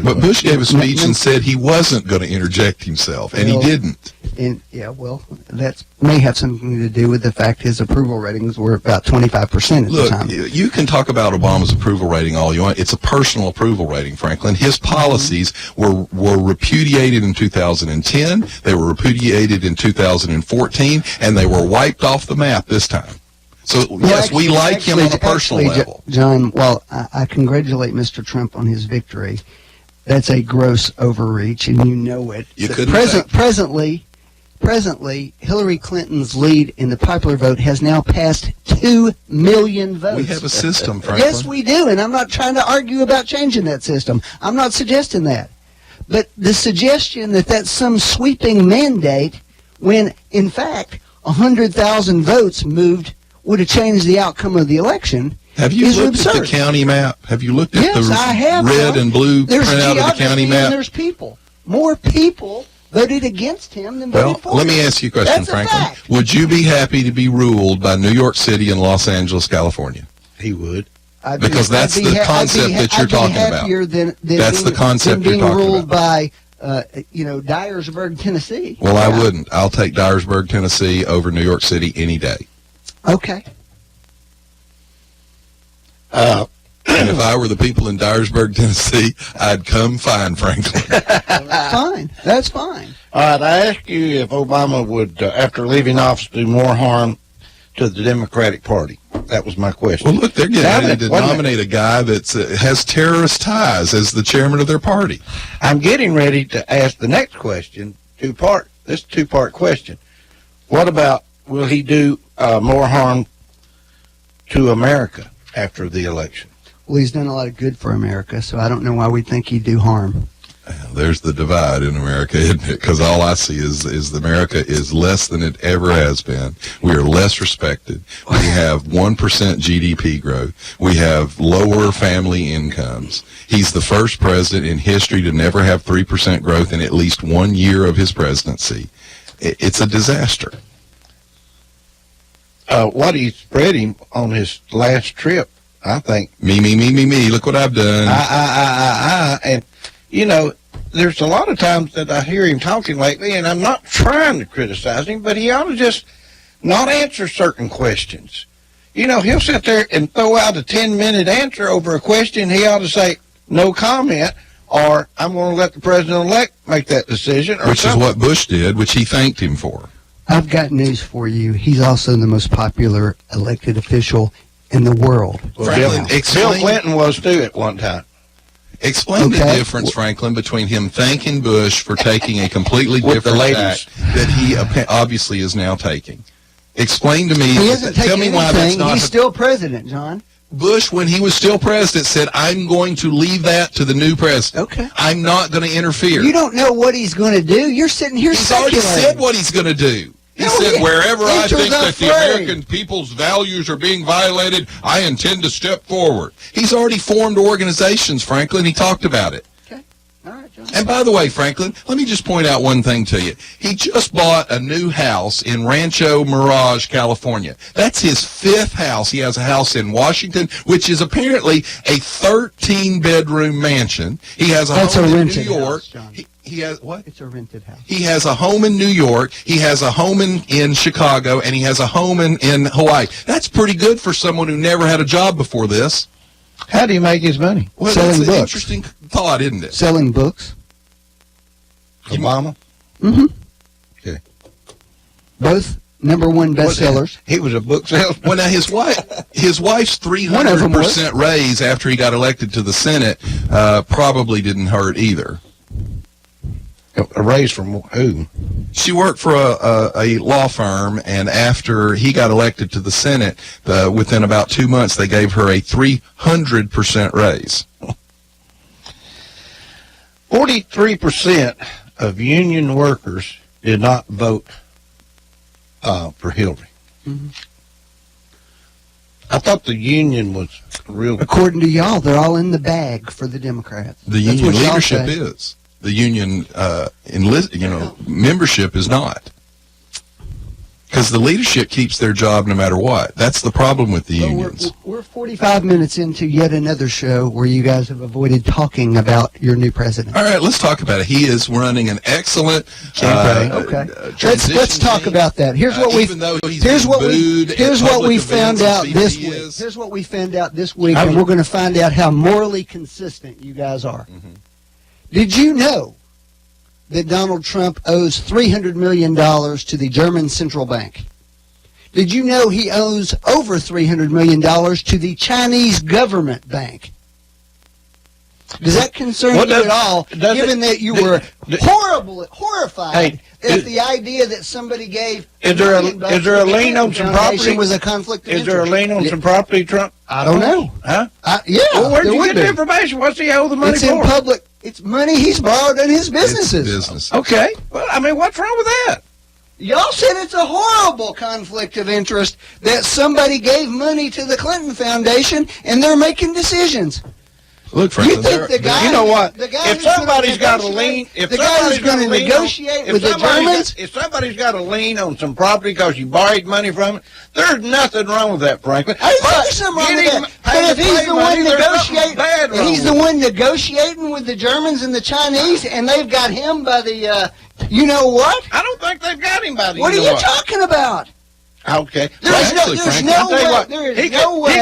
But Bush gave a speech and said he wasn't going to interject himself, and he didn't. And that may have something to do with the fact his approval ratings were about 25% at the time. Look, you can talk about Obama's approval rating all you want. It's a personal approval rating, Franklin. His policies were repudiated in 2010, they were repudiated in 2014, and they were wiped off the map this time. So, yes, we like him on a personal level. John, while I congratulate Mr. Trump on his victory, that's a gross overreach, and you know it. You couldn't Presently, Hillary Clinton's lead in the popular vote has now passed 2 million votes. We have a system, Franklin. Yes, we do, and I'm not trying to argue about changing that system. I'm not suggesting that. But the suggestion that that's some sweeping mandate when, in fact, 100,000 votes moved would have changed the outcome of the election. Have you looked at the county map? Have you looked at the red and blue printout of the county map? There's people. More people voted against him than voted for him. Let me ask you a question, That's Franklin. A fact. Would you be happy to be ruled by New York City and Los Angeles, California? He would. Because that's the concept that you're talking about. That's the concept you're talking ruled about. by, Dyersburg, Tennessee. Well, I wouldn't. I'll take Dyersburg, Tennessee over New York City any day. Okay. And if I were the people in Dyersburg, Tennessee, I'd come find Franklin. Fine. That's fine. All right, I asked you if Obama would, after leaving office, do more harm to the Democratic Party. That was my question. Well, look, they're getting ready to nominate a guy that has terrorist ties as the chairman of their party. I'm getting ready to ask the next question, two-part. This two-part question. What about, will he do more harm to America after the election? Well, he's done a lot of good for America, so I don't know why we think he'd do harm. There's the divide in America, isn't it? Because all I see is America is less than it ever has been. We are less respected. We have 1% GDP growth. We have lower family incomes. He's the first president in history to never have 3% growth in at least 1 year of his presidency. It's a disaster. What he spread him on his last trip, I think. Me. Look what I've done. And, there's a lot of times that I hear him talking lately, and I'm not trying to criticize him, but he ought to just not answer certain questions. He'll sit there and throw out a 10-minute answer over a question. He ought to say, no comment, or I'm going to let the president-elect make that decision. Which is what Bush did, which he thanked him for. I've got news for you. He's also the most popular elected official in the world. Well, Bill Clinton was too at one time. Explain the difference, Franklin, between him thanking Bush for taking a completely different act that he obviously is now taking. Explain to me. He isn't tell taking me why anything. that's not. He's still president, John. Bush, when he was still president, said, I'm going to leave that to the new president. Okay. I'm not going to interfere. You don't know what he's going to do. You're sitting here He's already said what he's going to do. He said, wherever I think that the American people's values are being violated, I intend to step forward. He's already formed organizations, Franklin. He talked about it. Okay. All right, John. And by the way, Franklin, let me just point out one thing to you. He just bought a new house in Rancho Mirage, California. That's his 5th house. He has a house in Washington, which is apparently a 13-bedroom mansion. He has a home in New York. He has what? It's a rented house. He has a home in New York. He has a home in Chicago, and he has a home in Hawaii. That's pretty good for someone who never had a job before this. How do you make his money? Well, Selling that's an books. interesting thought, isn't it? Selling books. Obama? Mm-hmm. Okay. Both #1 bestsellers. He was a book salesman. Well, now his wife's 300% raise after he got elected to the Senate probably didn't hurt either. A raise from who? She worked for a law firm, and after he got elected to the Senate, within about 2 months, they gave her a 300% raise. 43% of union workers did not vote for Hillary. Mm-hmm. I thought the union was real. According to y'all, they're all in the bag for the Democrats. The That's union what y'all leadership say. is. The union membership is not. Because the leadership keeps their job no matter what. That's the problem with the unions. We're 45 minutes into yet another show where you guys have avoided talking about your new president. All right, let's talk about it. He is running an excellent campaign. Let's talk about that. Here's what we found out this week. Here's what we found out this week, and we're going to find out how morally consistent you guys are. Mm-hmm. Did you know that Donald Trump owes $300 million to the German central bank? Did you know he owes over $300 million to the Chinese government bank? Does that concern you at all, given that you were horrified at the idea that somebody gave... Is there a lien on some property? Was a conflict of Is there a interest? lien on some property, Trump? I don't know. Huh? Yeah. Well, where'd there you would get be. the information? What's he owe the money It's for? in public. It's money he's borrowed in his businesses. Business. Okay. Well, I mean, what's wrong with that? Y'all said it's a horrible conflict of interest that somebody gave money to the Clinton Foundation and they're making decisions. Look, Franklin, you think the guy, you know what? The guy If somebody's got a lien, the guy who's going to negotiate with the Germans, if somebody's got a lien on some property because you borrowed money from it, there's nothing wrong with that, Franklin. I think there's something wrong with that. But if he's the one negotiating, he's the one negotiating with the Germans and the Chinese, and they've got him by the, you know what? I don't think they've got him by the. What are you talking about? Okay. There's no way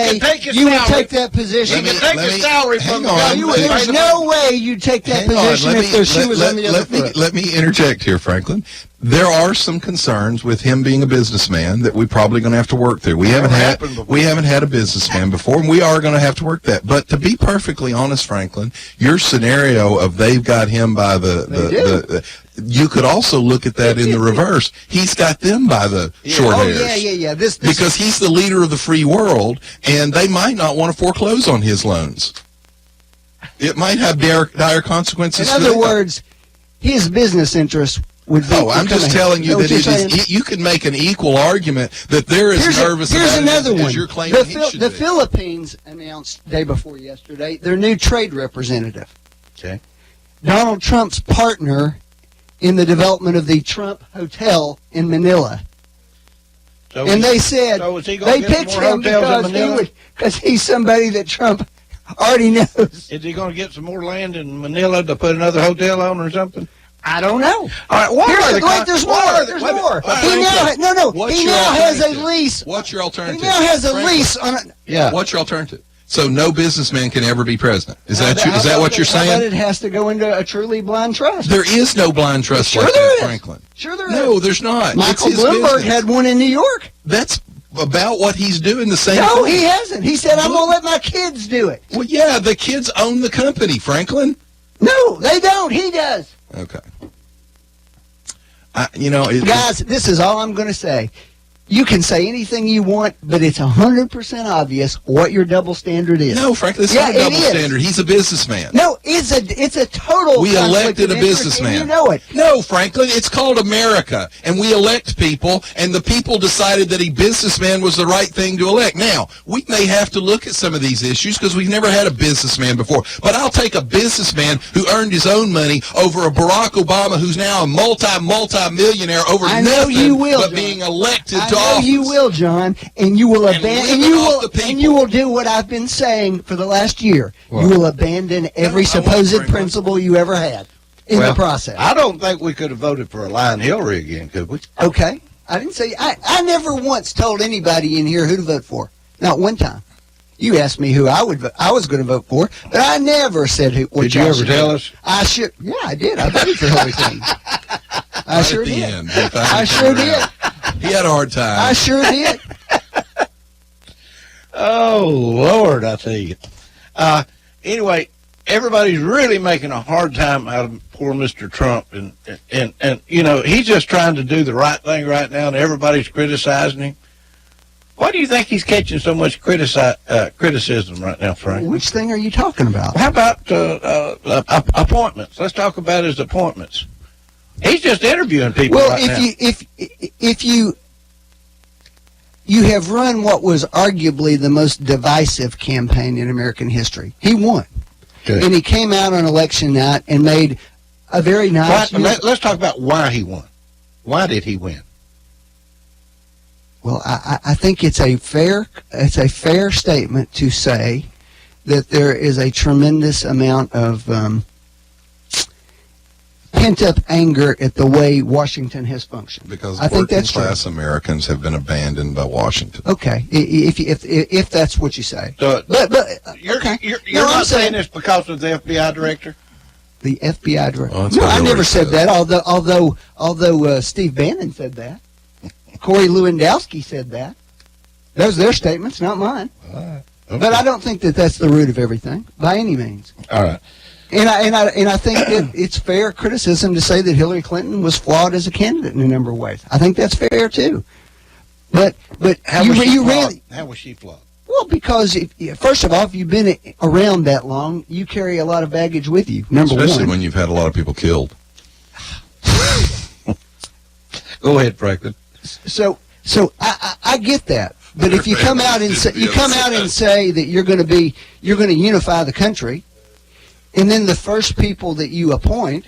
you would take that position. He can take his salary from the There's no way you'd take that position if their shoe was on the other foot. Let me interject here, Franklin. There are some concerns with him being a businessman that we're probably going to have to work through. We haven't had a businessman before, and we are going to have to work that. But to be perfectly honest, Franklin, your scenario of they've got him by the you could also look at that in the reverse. He's got them by the short hairs. Yeah. Because he's the leader of the free world, and they might not want to foreclose on his loans. It might have dire consequences. In other words, his business interests would be... I'm just telling you that you can make an equal argument that they're as nervous about it as you're claiming he should be. The Philippines announced day before yesterday their new trade representative. Okay. Donald Trump's partner in the development of the Trump Hotel in Manila. And they said they picked him because he's somebody that Trump already knows. Is he going to get some more land in Manila to put another hotel on or something? I don't know. All right, there's more. There's more. He now has a lease. What's your alternative? He now has a lease on it. Yeah. What's your alternative? So no businessman can ever be president. Is that what you're saying? But it has to go into a truly blind trust. There is no blind trust like that, Franklin. Sure there is. No, there's not. Michael Bloomberg had one in New York. That's about what he's doing the same No, thing. he hasn't. He said, I'm going to let my kids do it. Well, yeah, the kids own the company, Franklin. No, they don't. He does. Okay. Guys, this is all I'm going to say. You can say anything you want, but it's 100% obvious what your double standard is. No, frankly, it's not a double standard. He's a businessman. No, it's a total. We conflict elected of a interest, businessman. and you know it. No, frankly, it's called America, and we elect people, and the people decided that a businessman was the right thing to elect. Now, we may have to look at some of these issues because we've never had a businessman before, but I'll take a businessman who earned his own money over a Barack Obama who's now a multi-millionaire over nothing but John. being elected I to know office. you will, John, and you will abandon, and you will do what I've been saying for the last year. What? You will abandon every supposed principle you ever had in the process. I don't think we could have voted for a lying Hillary again, could we? Okay, I didn't say. I never once told anybody in here who to vote for. Not one time. You asked me who I was going to vote for, but I never said who. Did you ever tell us? I should. Yeah, I did. I voted for Hillary Clinton. I Right sure at the did. end, he finally I sure turned did. around. He had a hard time. I sure did. Oh, Lord, I tell you. Anyway, everybody's really making a hard time out of poor Mr. Trump. And you know, he's just trying to do the right thing right now, and everybody's criticizing him. Why do you think he's catching so much criticism right now, Frank? Which thing are you talking about? How about appointments? Let's talk about his appointments. He's just interviewing people Well, right now. if you have run what was arguably the most divisive campaign in American history. He won. Okay. And he came out on election night and made a very nice... Let's talk about why he won. Why did he win? Well, I think it's a fair statement to say that there is a tremendous amount of pent-up anger at the way Washington has functioned. Because I think that's working-class Americans have been abandoned by Washington. Okay, if that's what you say. So, but you're No, not I'm saying it's because of the FBI director? The FBI director. Well, that's No, what I Hillary never said said. that. Although Steve Bannon said that, Corey Lewandowski said that. Those are their statements, not mine. Okay. But I don't think that that's the root of everything by any means. All right. And I think that it's fair criticism to say that Hillary Clinton was flawed as a candidate in a number of ways. I think that's fair too. But How was she flawed? Well, because first of all, if you've been around that long, you carry a lot of baggage with you. Number Especially one. when you've had a lot of people killed. Go ahead, Franklin. So I get that. But if you come out and say that you're going to unify the country, and then the first people that you appoint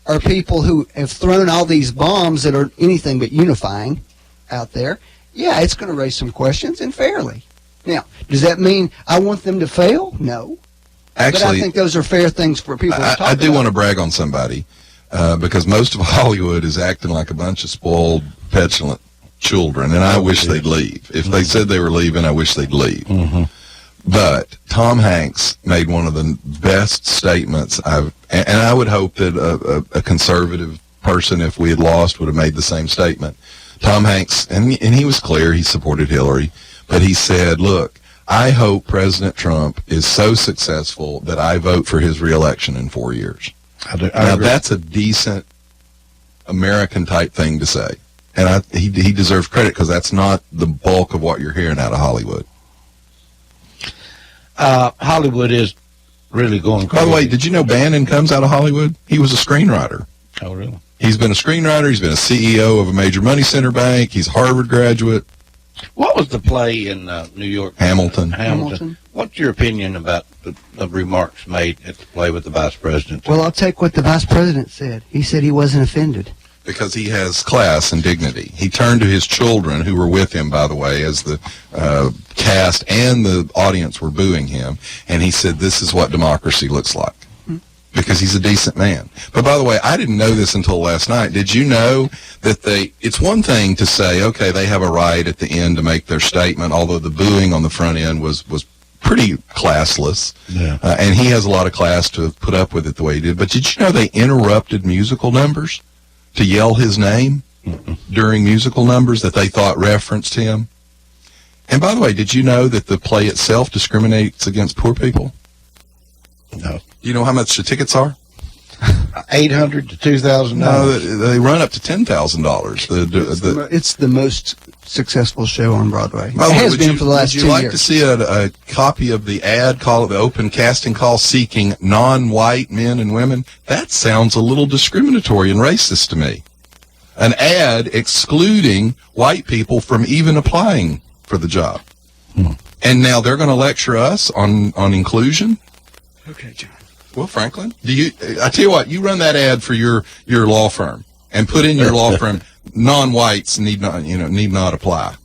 are people who have thrown all these bombs that are anything but unifying out there, yeah, it's going to raise some questions, and fairly. Now, does that mean I want them to fail? No. Actually, but I think those are fair things for people to talk about. I do want to brag on somebody because most of Hollywood is acting like a bunch of spoiled, petulant children, and I wish they'd leave. If they said they were leaving, I wish they'd leave. Mm-hmm. But Tom Hanks made one of the best statements and I would hope that a conservative person, if we had lost, would have made the same statement. Tom Hanks, and he was clear, he supported Hillary, but he said, look, I hope President Trump is so successful that I vote for his reelection in 4 years. Now, agree. that's a decent American-type thing to say. And he deserves credit because that's not the bulk of what you're hearing out of Hollywood. Hollywood is really going crazy. By the way, did you know Bannon comes out of Hollywood? He was a screenwriter. Oh, really? He's been a screenwriter. He's been a CEO of a major money center bank. He's a Harvard graduate. What was the play in New York? Hamilton. What's your opinion about the remarks made at the play with the vice president? Well, I'll take what the vice president said. He said he wasn't offended. Because he has class and dignity. He turned to his children, who were with him, by the way, as the cast and the audience were booing him, and he said, this is what democracy looks like. Because he's a decent man. But by the way, I didn't know this until last night. Did you know that it's one thing to say, okay, they have a right at the end to make their statement, although the booing on the front end was pretty classless. Yeah. And he has a lot of class to have put up with it the way he did. But did you know they interrupted musical numbers to yell his name during musical numbers that they thought referenced him? And by the way, did you know that the play itself discriminates against poor people? No. Do you know how much the tickets are? $800 to $2,000. No, they run up to $10,000. It's the most successful show on Broadway. By the It way, has would been you, for the last would 2 you like years. to see a copy of the ad call, the open casting call seeking non-white men and women? That sounds a little discriminatory and racist to me. An ad excluding white people from even applying for the job. And now they're going to lecture us on inclusion? Okay, John. Well, Franklin, I tell you what, you run that ad for your law firm and put in your law firm, non-whites need not apply,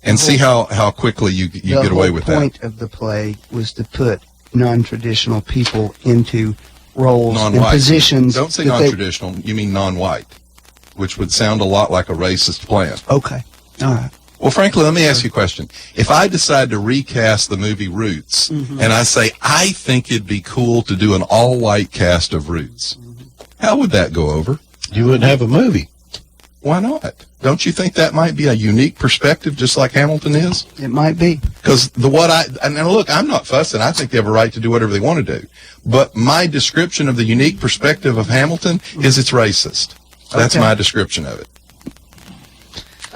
and see how quickly you get away with that. The point of the play was to put non-traditional people into roles and Non-white. positions. Don't say that they- non-traditional, you mean non-white, which would sound a lot like a racist plan. Okay. All right. Well, Franklin, let me ask you a question. If I decide to recast the movie Roots, and I say, I think it'd be cool to do an all-white cast of Roots, how would that go over? You wouldn't have a movie. Why not? Don't you think that might be a unique perspective, just like Hamilton is? It might be. Because and look, I'm not fussing. I think they have a right to do whatever they want to do. But my description of the unique perspective of Hamilton is it's racist. That's Okay. my description of it.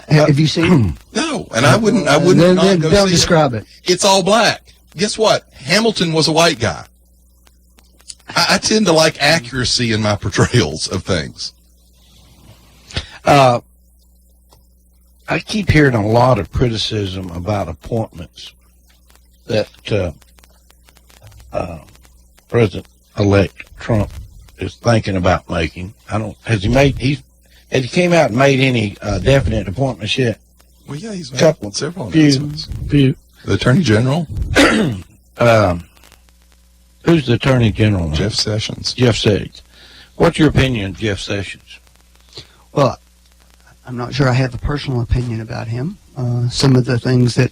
Have you seen it? No, and I wouldn't not go Don't see describe it. It's all black. Guess what? Hamilton was a white guy. I tend to like accuracy in my portrayals of things. I keep hearing a lot of criticism about appointments that President-elect Trump is thinking about making. Has he came out and made any definite appointments yet? Well, yeah, he's made Couple. several Few. announcements. Few. The Attorney General, Who's the Attorney General now? Jeff Sessions. Jeff Sessions. What's your opinion of Jeff Sessions? Well, I'm not sure I have a personal opinion about him. Some of the things that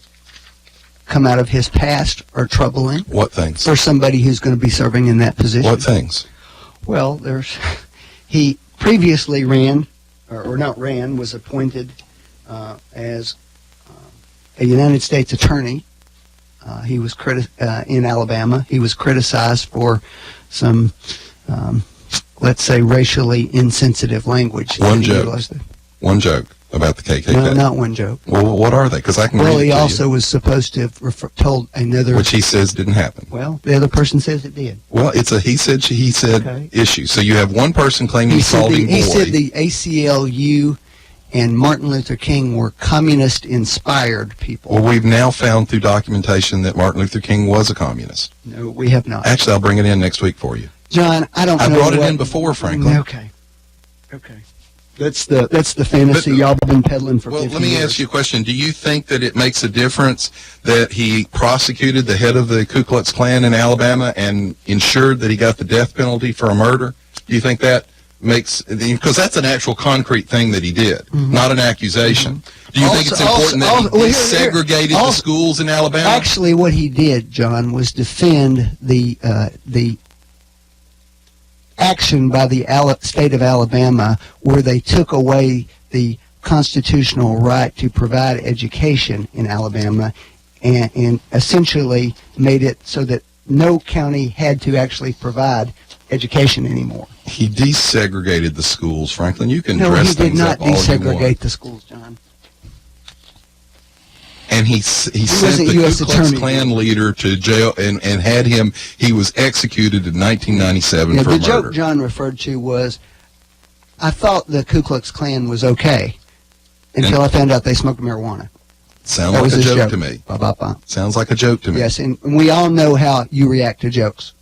come out of his past are troubling. What things? For somebody who's going to be serving in that position. What things? Well, he previously ran, was appointed as a United States attorney. He was in Alabama. He was criticized for some, let's say, racially insensitive language. One joke about the KKK. No, not one joke. Well, what are they? Because I can read Well, it he to also you. was supposed to have told another. Which he says didn't happen. Well, the other person says it did. Well, it's a he said, she said issue. So you have one person claiming assaulting He boy. said the ACLU and Martin Luther King were communist-inspired people. Well, we've now found through documentation that Martin Luther King was a communist. No, we have not. Actually, I'll bring it in next week for you. John, I don't know. I brought it what- in before, Franklin. Okay. That's the fantasy y'all been peddling for 50 Well, let me years. ask you a question. Do you think that it makes a difference that he prosecuted the head of the Ku Klux Klan in Alabama and ensured that he got the death penalty for a murder? Do you think that makes, because that's an actual concrete thing that he did, not an accusation. Do you think it's important that he segregated the schools in Alabama? Actually, what he did, John, was defend the action by the state of Alabama where they took away the constitutional right to provide education in Alabama and essentially made it so that no county had to actually provide education anymore. He desegregated the schools, Franklin. You can No, dress he did things not up all you want. desegregate the schools, John. And he wasn't sent the U.S. Ku Klux attorney. Klan leader to jail and had him, he was executed in 1997 Yeah, for the murder. joke John referred to was, I thought the Ku Klux Klan was okay until I found out they smoked marijuana. Sounds That like was a his joke joke. to me. Ba-ba-ba. Sounds like a joke to me. Yes, and we all know how you react to jokes.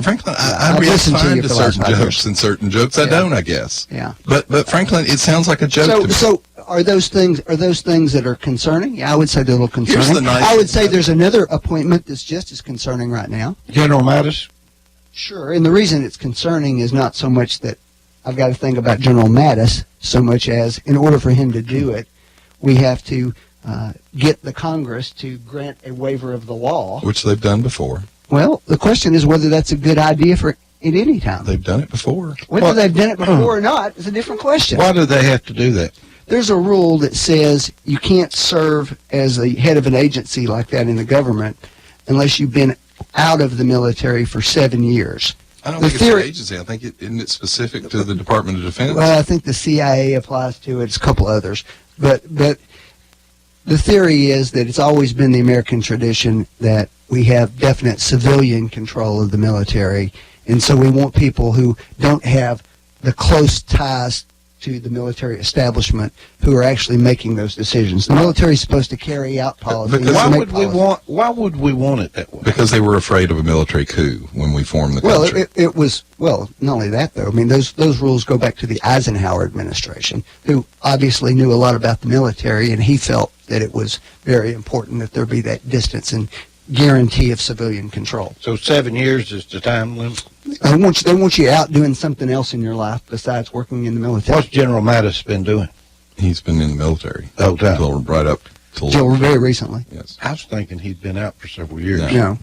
Franklin, I I've react listened to fine you to for the last certain 5 jokes years. and certain jokes I don't, I guess. Yeah. But Franklin, it sounds like a joke to me. So are those things that are concerning? Yeah, I would say they're a little concerning. Here's the nice I would thing say there's another appointment that's just as concerning right now. General Mattis? Sure, and the reason it's concerning is not so much that I've got to think about General Mattis, so much as in order for him to do it, we have to get the Congress to grant a waiver of the law. Which they've done before. Well, the question is whether that's a good idea for at any time. They've done it before. Whether they've done it before or not is a different question. Why do they have to do that? There's a rule that says you can't serve as the head of an agency like that in the government unless you've been out of the military for 7 years. I don't The think theory- it's an agency. I think isn't it specific to the Department of Defense? Well, I think the CIA applies to it. It's a couple others. But the theory is that it's always been the American tradition that we have definite civilian control of the military. And so we want people who don't have the close ties to the military establishment who are actually making those decisions. The military is supposed to carry out policy. Because Why would we want it that way? Because they were afraid of a military coup when we formed the country. Well, it was, well, not only that, though. I mean, those rules go back to the Eisenhower administration, who obviously knew a lot about the military, and he felt that it was very important that there be that distance and guarantee of civilian control. So 7 years is the time limit? They want you out doing something else in your life besides working in the military. What's General Mattis been doing? He's been in the military. Oh, time. Until right up till very recently. Yes. I was thinking he'd been out for several years. No.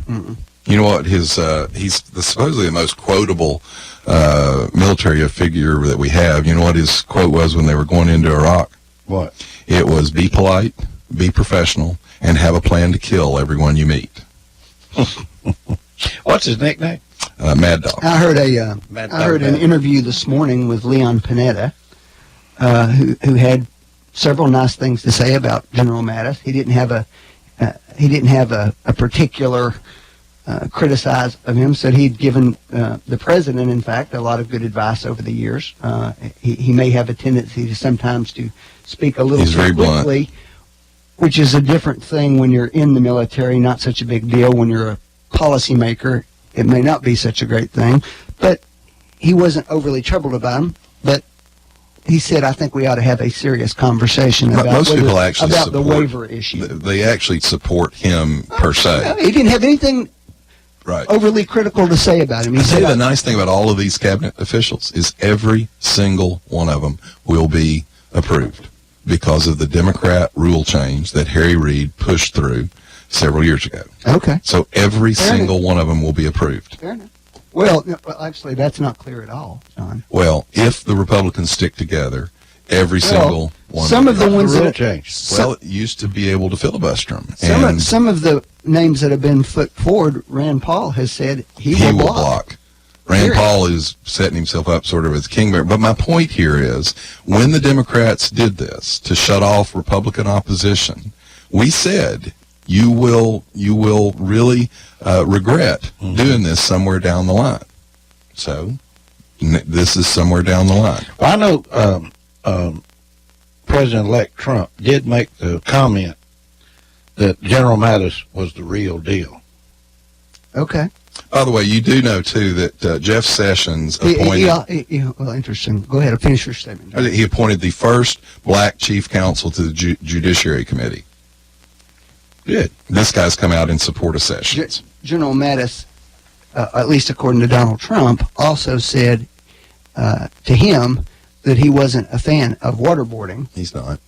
You know what? He's supposedly the most quotable military figure that we have. You know what his quote was when they were going into Iraq? What? It was, "Be polite, be professional, and have a plan to kill everyone you meet." What's his nickname? Mad Dog. I heard an Dog. interview this morning with Leon Panetta, who had several nice things to say about General Mattis. He didn't have a particular criticize of him. Said he'd given the president, in fact, a lot of good advice over the years. He may have a tendency to sometimes to speak a little He's very too quickly, which is a different thing when you're in the military. Not such a big deal when you're a policymaker. It may not be such a great thing, but he wasn't overly troubled about him. But he said, "I think we ought to have a serious conversation about Most people actually the support, waiver issue." They actually support him per se. He didn't have anything overly critical to say about him. He I said, say the nice thing about all of these cabinet officials is every single one of them will be approved because of the Democrat rule change that Harry Reid pushed through several years ago. Okay. So every Fair single enough. one of them will be approved. Fair enough. Well, actually, that's not clear at all, John. Well, if the Republicans stick together, every single one. Some of the ones Rule that change. Well, it used to be able to filibuster them. some of the names that have been put forward, Rand Paul has said he will block. Rand Paul is setting himself up sort of as kingmaker. But my point here is, when the Democrats did this to shut off Republican opposition, we said, you will really regret doing this somewhere down the line. So this is somewhere down the line. Well, I know President-elect Trump did make the comment that General Mattis was the real deal. Okay. By the way, you do know, too, that Jeff Sessions appointed... Well, interesting. Go ahead. Finish your statement. He appointed the first black chief counsel to the Judiciary Committee. Good. This guy's come out in support of Sessions. General Mattis, at least according to Donald Trump, also said to him that he wasn't a fan of waterboarding. He's not.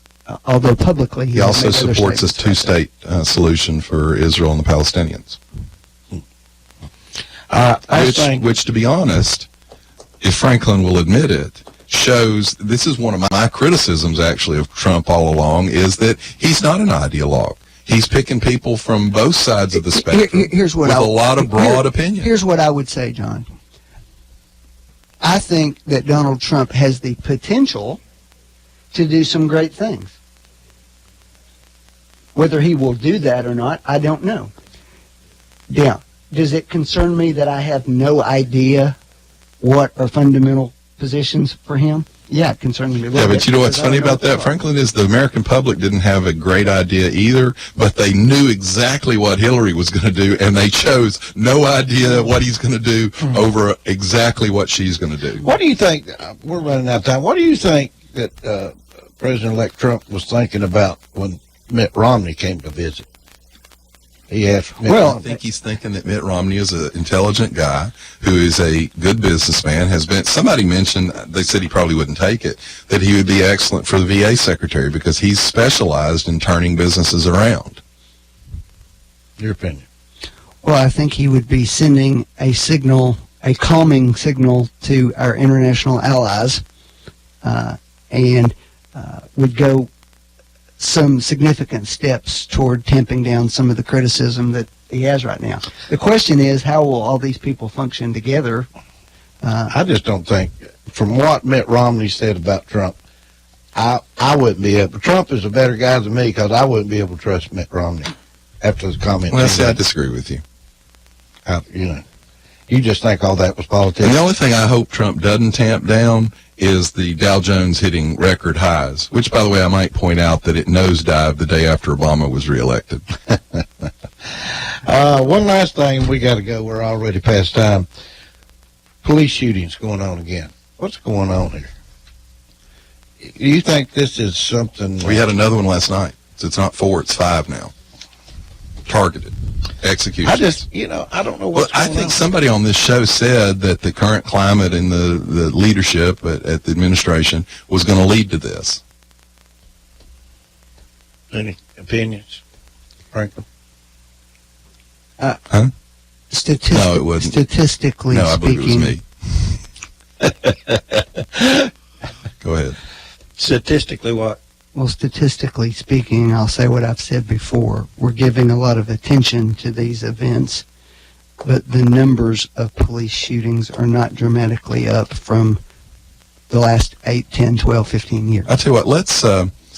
Although publicly He also supports this two-state solution for Israel and the Palestinians. Which, to be honest, if Franklin will admit it, shows, this is one of my criticisms, actually, of Trump all along, is that he's not an ideologue. He's picking people from both sides of the spectrum with a lot of broad opinions. Here's what I would say, John. I think that Donald Trump has the potential to do some great things. Whether he will do that or not, I don't know. Yeah. Does it concern me that I have no idea what are fundamental positions for him? Yeah, it concerns me a little Yeah, bit. but you know what's funny about that, Franklin, is the American public didn't have a great idea either, but they knew exactly what Hillary was going to do, and they chose no idea what he's going to do over exactly what she's going to do. What do you think, we're running out of time, what do you think that President-elect Trump was thinking about when Mitt Romney came to visit? He asked Mitt Well, Romney. I think he's thinking that Mitt Romney is an intelligent guy who is a good businessman, has been, somebody mentioned, they said he probably wouldn't take it, that he would be excellent for the VA secretary because he's specialized in turning businesses around. Your opinion? Well, I think he would be sending a signal, a calming signal to our international allies, and would go some significant steps toward tamping down some of the criticism that he has right now. The question is, how will all these people function together I just don't think, from what Mitt Romney said about Trump, I wouldn't be able. Trump is a better guy than me because I wouldn't be able to trust Mitt Romney after the comment. Well, see, I disagree with you. You just think all that was politics. And the only thing I hope Trump doesn't tamp down is the Dow Jones hitting record highs, which, by the way, I might point out that it nosedived the day after Obama was reelected. One last thing, we got to go. We're already past time. Police shootings going on again. What's going on here? You think this is something? We had another one last night. So it's not 4, it's 5 now. Targeted. Execution. I don't know what's going on. I think somebody on this show said that the current climate in the leadership at the administration was going to lead to this. Any opinions, Franklin? Huh? No, it wasn't. Statistically no, I believe speaking, it was me. Go ahead. Statistically what? Well, statistically speaking, I'll say what I've said before. We're giving a lot of attention to these events, but the numbers of police shootings are not dramatically up from the last 8, 10, 12, 15 years. I'll tell you what, let's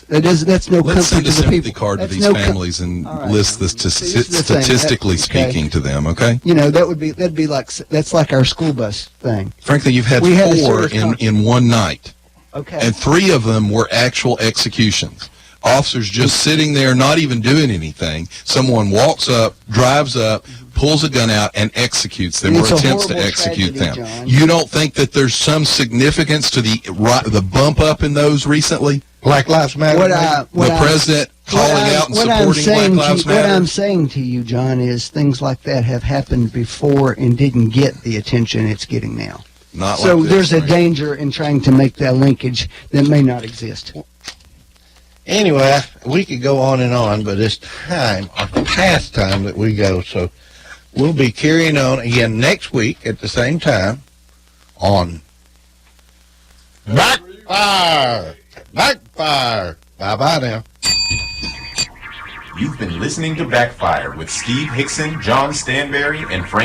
that's no let's send comfort a to the sympathy people. card to That's these no families and right. list the statistically speaking to them, okay? You know, that'd be like, that's like our school bus thing. Frankly, you've had We had a 4 serious in one night. Okay. And 3 of them were actual executions. Officers just sitting there, not even doing anything. Someone walks up, drives up, pulls a gun out, and executes them, or It's a attempts to horrible execute tragedy, them. John. You don't think that there's some significance to the bump up in those recently? Black Lives Matter. The president calling out and supporting Black Lives Matter? What I'm saying to you, John, is things like that have happened before and didn't get the attention it's getting now. Not so like this, there's a right? danger in trying to make that linkage that may not exist. Anyway, we could go on, but it's time, past time that we go. So we'll be carrying on again next week at the same time on Backfire. Backfire. Bye-bye now. You've been listening to Backfire with Steve Hickson, John Stanberry, and Frank